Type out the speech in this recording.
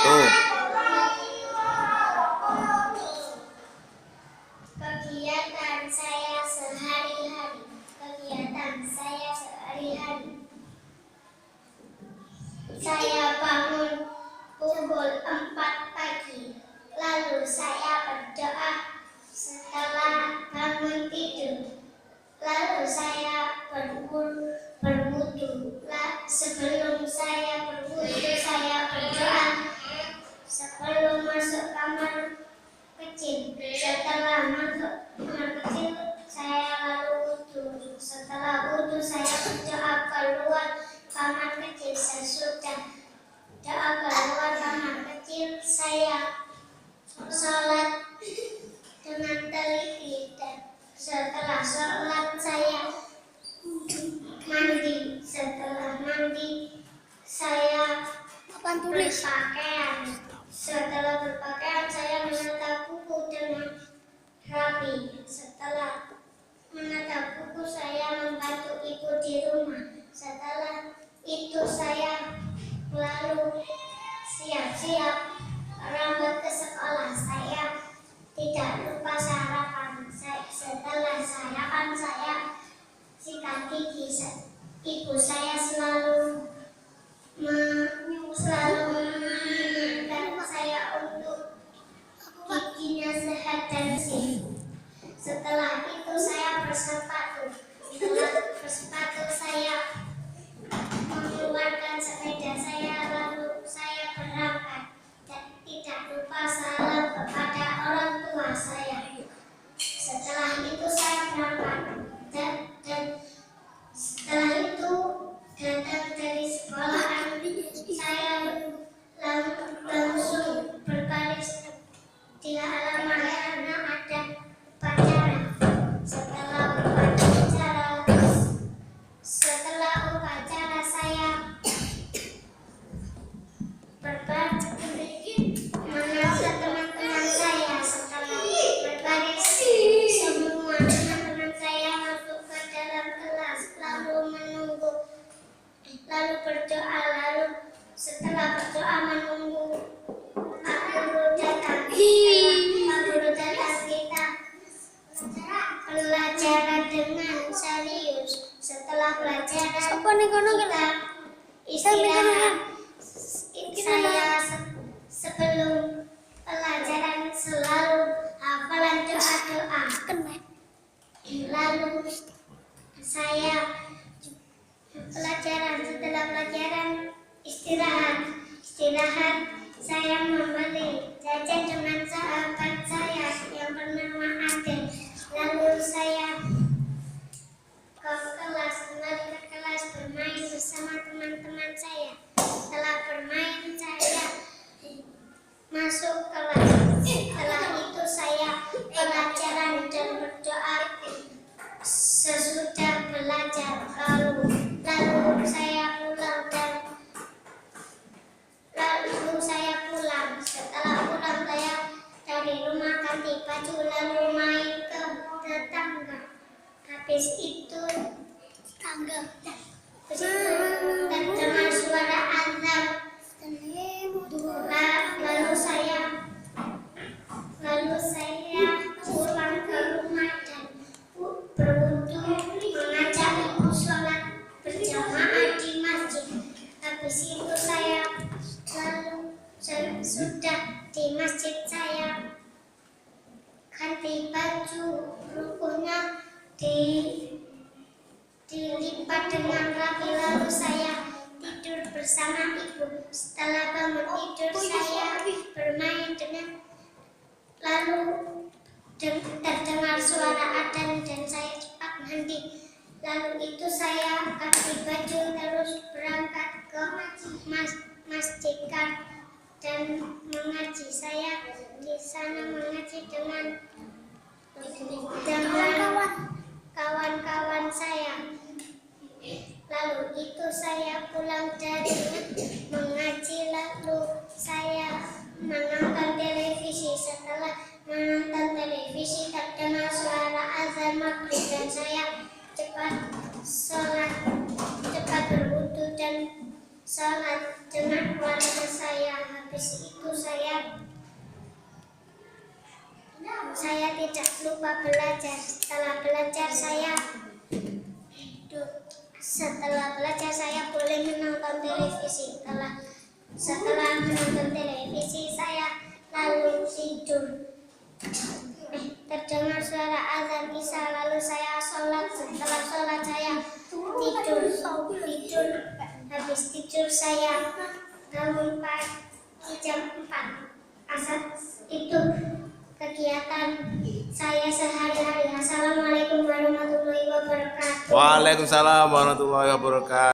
Kegiatan saya sehari-hari. Kegiatan saya sehari-hari. Saya bangun pukul 4 pagi. Lalu saya berdoa. Setelah bangun tidur, lalu saya berwudu. Sebelum saya berwudu, saya berdoa. Sebelum masuk kamar kecil, setelah masuk kamar kecil, saya lalu wudu. Setelah wudu, saya berdoa keluar kamar kecil. Sesudah doa keluar kamar kecil, saya sholat dengan teliti, dan setelah sholat saya mandi. Setelah mandi saya berpakaian. Setelah berpakaian saya menata buku dengan rapi. Setelah menata buku saya membantu ibu di rumah. Setelah itu saya lalu siap-siap berangkat ke sekolah. Saya tidak lupa sarapan. Setelah sarapan saya sikat gigi. Ibu saya selalu mengingatkan saya untuk giginya sehat dan bersih. Setelah itu saya bersepatu. Setelah bersepatu saya mengeluarkan sepeda saya, lalu saya berangkat. Dan tidak lupa salam kepada orang tua saya. Setelah itu saya berangkat dan setelah itu datang dari sekolahan, saya langsung berbaris di halaman karena ada upacara. Setelah upacara saya mengajak teman-teman saya. Setelah berbaris, semua teman-teman saya masuk ke dalam kelas, lalu menunggu, lalu berdoa, lalu setelah berdoa menunggu Pak Guru datang. Pak Guru datang, kita belajar dengan serius. Setelah belajar kita istirahat. Saya sebelum pelajaran selalu hafalan doa-doa. Lalu saya setelah pelajaran istirahat saya membeli jajan dengan sahabat saya yang bernama Adel. Lalu saya kembali ke kelas bermain bersama teman-teman saya. Setelah bermain saya masuk kelas. Setelah itu saya pelajaran dan berdoa. Sesudah belajar lalu saya pulang. Setelah pulang saya dari rumah ganti baju lalu main ke tetangga. Habis itu terdengar suara azan. Lalu saya pulang ke rumah dan berwudu, mengajak ibu sholat berjamaah di masjid. Habis itu sudah di masjid saya ganti baju, rukunya dilipat dengan rapi, lalu saya tidur bersama ibu. Setelah bangun tidur saya bermain dengan, lalu terdengar suara adzan dan saya cepat mandi. Lalu itu saya ganti baju terus berangkat ke masjid dan mengaji. Saya di sana mengaji dengan kawan-kawan saya. Lalu itu saya pulang dari mengaji, lalu saya menonton televisi. Setelah menonton televisi terdengar suara azan maghrib dan saya cepat sholat, cepat berwudu dan sholat dengan keluarga saya. Habis itu saya tidak lupa belajar. Setelah belajar saya boleh menonton televisi. Setelah menonton televisi saya lalu tidur. Terdengar suara azan isya, lalu saya sholat. Setelah sholat saya tidur. Habis tidur saya bangun pagi jam 4. Asal itu kegiatan saya sehari-hari. Assalamualaikum warahmatullahi wabarakatuh. Waalaikumsalam warahmatullahi wabarakatuh.